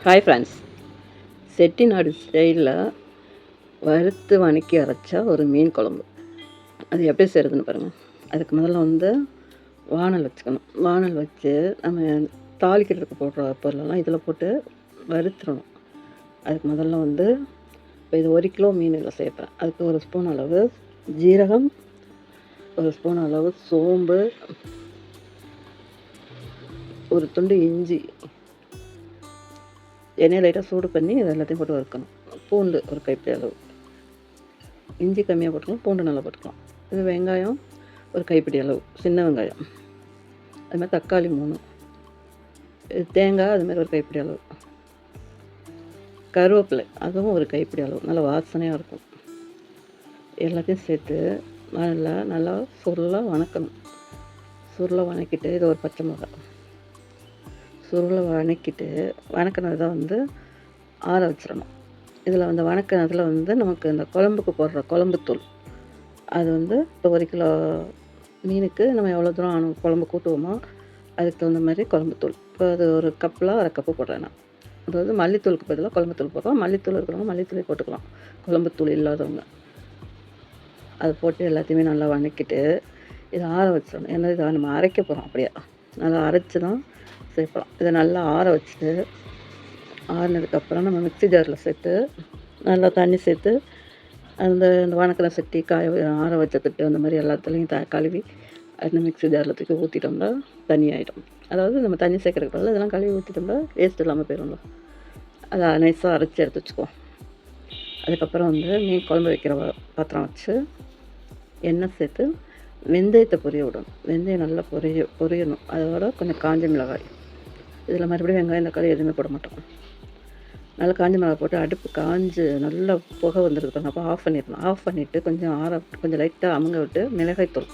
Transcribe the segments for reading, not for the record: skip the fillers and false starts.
Hi friends, Chettinad ஸ்டைலில் வறுத்து வணக்கி அரைச்சா ஒரு மீன் குழம்பு. அது எப்படி செய்கிறதுன்னு பாருங்கள். அதுக்கு முதல்ல வானல் வச்சுக்கணும். வானல் வச்சு நம்ம தாளிக்கிறதுக்கு போடுற பொருளெல்லாம் இதில் போட்டு வறுத்துடணும். அதுக்கு முதல்ல இப்போ இது 1 கிலோ மீன் இதில் சேர்ப்பேன். அதுக்கு 1 ஸ்பூன் அளவு ஜீரகம், 1 ஸ்பூன் அளவு சோம்பு, 1 துண்டு இஞ்சி, எண்ணெய் லைட்டாக சூடு பண்ணி இது எல்லாத்தையும் போட்டு வறுக்கணும். பூண்டு 1 கைப்பிடி அளவு, இஞ்சி கம்மியாக போட்டுக்கலாம், பூண்டு நல்லா போட்டுக்கலாம். இது வெங்காயம் 1 கைப்பிடி அளவு, சின்ன வெங்காயம். அதுமாதிரி தக்காளி 3, இது தேங்காய் அதுமாதிரி 1 கைப்பிடி அளவு, கருவேப்பிலை அதுவும் 1 கைப்பிடி அளவு, நல்லா வாசனையாக இருக்கும். எல்லாத்தையும் சேர்த்து நல்லா சுருளாக வணக்கணும். சுருளாக வணக்கிட்டு இது 1 பச்சை மிளகாய் சுருளை வணக்கினதை ஆற வச்சிடணும். இதில் வணக்கினதில் நமக்கு இந்த குழம்புக்கு போடுற குழம்புத்தூள் அது இப்போ 1 கிலோ மீனுக்கு நம்ம எவ்வளோ தூரம் குழம்பு கூட்டுவோமோ அதுக்கு தகுந்த மாதிரி குழம்புத்தூள். இப்போ அது 1 கப்பில் 1/2 கப்பு போடுறேன் நான். அதாவது மல்லித்தூளுக்கு பதிலாக குழம்புத்தூள் போடுறோம். மல்லித்தூள் இருக்கிறவங்க மல்லித்தூளை போட்டுக்கலாம், குழம்புத்தூள் இல்லாதவங்க. அதை போட்டு எல்லாத்தையுமே நல்லா வணக்கிட்டு இதை ஆற வச்சிடணும். ஏன்னா இதை நம்ம அரைக்க போகிறோம். அப்படியே நல்லா அரைச்சி தான் சேர்க்கலாம். இதை நல்லா ஆற வச்சுட்டு ஆறினதுக்கப்புறம் நம்ம மிக்ஸி ஜாரில் சேர்த்து நல்லா தண்ணி சேர்த்து அந்த வணக்கின சட்டி ஆற வச்ச தட்டு அந்த மாதிரி எல்லாத்துலேயும் கழுவி அந்த மிக்ஸி ஜாரில் தூக்கி ஊற்றிட்டோம்னா தண்ணி ஆகிடும். அதாவது நம்ம தண்ணி சேர்க்குறதுக்கு பதிலாக இதெல்லாம் கழுவி ஊற்றிட்டோம்னா வேஸ்ட் இல்லாமல் போயிடும்ல. அதை நைஸாக அரைச்சி எடுத்து வச்சுக்குவோம். அதுக்கப்புறம் மீன் குழம்பு வைக்கிற பாத்திரம் வச்சு எண்ணெய் சேர்த்து வெந்தயத்தை பொரிய விடணும். வெந்தயம் நல்லா பொரியணும். அதோட கொஞ்சம் காஞ்ச மிளகாய், இதில் மறுபடியும் வெங்காயம் தக்காளி எதுவுமே போட மாட்டோம். நல்லா காஞ்ச மிளகாய் போட்டு அடுப்பு காஞ்சு நல்லா புகை வந்துருக்கு. அப்போ ஆஃப் பண்ணிடணும். ஆஃப் பண்ணிவிட்டு கொஞ்சம் லைட்டாக அமுங்க விட்டு மிளகாய்த்தூள்,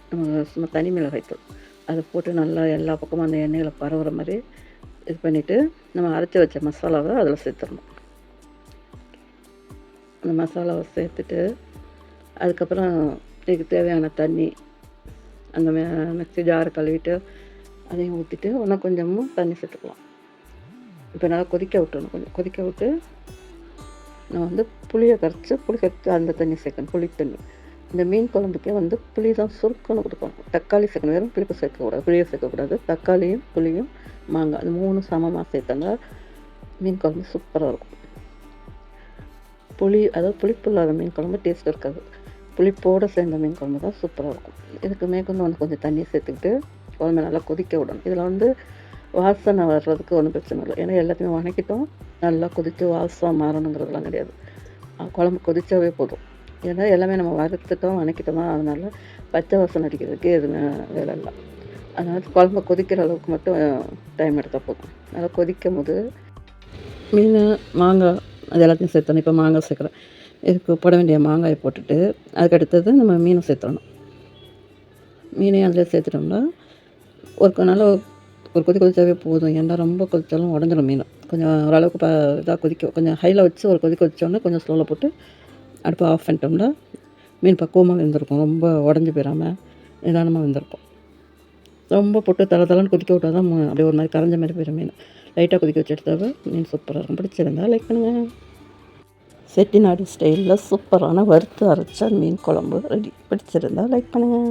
நம்ம சும்மா தனி மிளகாய்த்தூள் அதை போட்டு நல்லா எல்லா பக்கமும் அந்த எண்ணெயில் பரவுற மாதிரி இது பண்ணிவிட்டு நம்ம அரைச்சி வச்ச மசாலாவை அதில் சேர்த்துடணும். அந்த மசாலாவை சேர்த்துட்டு அதுக்கப்புறம் இதுக்கு தேவையான தண்ணி அந்த மிக்ஸி ஜாரை கழுவிட்டு அதையும் ஊற்றிட்டு இன்னும் கொஞ்சமும் தண்ணி சேர்த்துக்கலாம். இப்போ நல்லா கொதிக்க விட்டுணும். கொஞ்சம் கொதிக்க விட்டு நம்ம புளியை கரைச்சி அந்த தண்ணி சேர்க்கணும், புளி தண்ணி. இந்த மீன் குழம்புக்கே புளி தான் சுருக்கணும் கொடுக்கணும். தக்காளி சேர்க்கணும், வெறும் புளிப்பு சேர்க்கக்கூடாது, புளியை சேர்க்கக்கூடாது. தக்காளியும் புளியும் மாங்காய் அது 3 சமமாக சேர்த்தாங்க மீன் குழம்பு சூப்பராக இருக்கும். அதாவது புளிப்பு இல்லாத மீன் குழம்பு டேஸ்ட் இருக்காது. புளிப்போடு சேர்ந்த மீன் குழம்பு தான் சூப்பராக இருக்கும். இதுக்கு மேற்கொண்டு கொஞ்சம் தண்ணி சேர்த்துக்கிட்டு குழம்பு நல்லா கொதிக்க விடணும். இதில் வாசனை வர்றதுக்கு ஒன்றும் பிரச்சனை இல்லை. ஏன்னா எல்லாத்தையுமே வணக்கிட்டோம். நல்லா கொதித்து வாசனை மாறணுங்கிறதுலாம் கிடையாது. குழம்பு கொதிச்சாவே போதும். ஏன்னா எல்லாமே நம்ம வறுத்துட்டோம் வணக்கிட்டோமா, அதனால் பச்சை வாசனை அடிக்கிறதுக்கு எதுவுமே வேலை இல்லை. அதனால் குழம்பு கொதிக்கிற அளவுக்கு மட்டும் டைம் எடுத்தால் போதும். நல்லா கொதிக்கும் போது மீன் மாங்காய் அது எல்லாத்தையும் சேர்த்தணும். இப்போ மாங்காய் சேர்க்குறேன். இதுக்கு போட வேண்டிய மாங்காயை போட்டுட்டு அதுக்கு அடுத்தது நம்ம மீனை சேர்த்துடணும். மீனையும் அதில் சேர்த்துட்டோம்னா ஒரு கொதிச்சாவே போதும். ஏன்னா ரொம்ப கொதிச்சாலும் உடஞ்சிடும் மீன். கொஞ்சம் ஓரளவுக்கு இதாக கொதிக்கும். கொஞ்சம் ஹையில் வச்சு ஒரு கொதிச்சோன்னா கொஞ்சம் ஸ்லோவில் போட்டு அடுப்பை ஆஃப் பண்ணிட்டோம்னா மீன் பக்குவமாக வெந்திருக்கும். ரொம்ப உடஞ்சி போயிடாமல் நிதானமாக வெந்திருக்கும். ரொம்ப போட்டு தளன்னு கொதிக்க விட்டால் தான் அப்படியே ஒரு மாதிரி கரைஞ்ச மாதிரி போயிடும் மீன். லைட்டாக கொதிக்க வச்சு எடுத்தாவே மீன் சூப்பராக இருக்கும். பிடிச்சிருந்தா லைக் பண்ணுங்கள். செட்டிநாடு ஸ்டைலில் சூப்பரான வறுத்து அரைச்ச மீன் குழம்பு ரெடி. பிடிச்சிருந்தா லைக் பண்ணுங்கள்.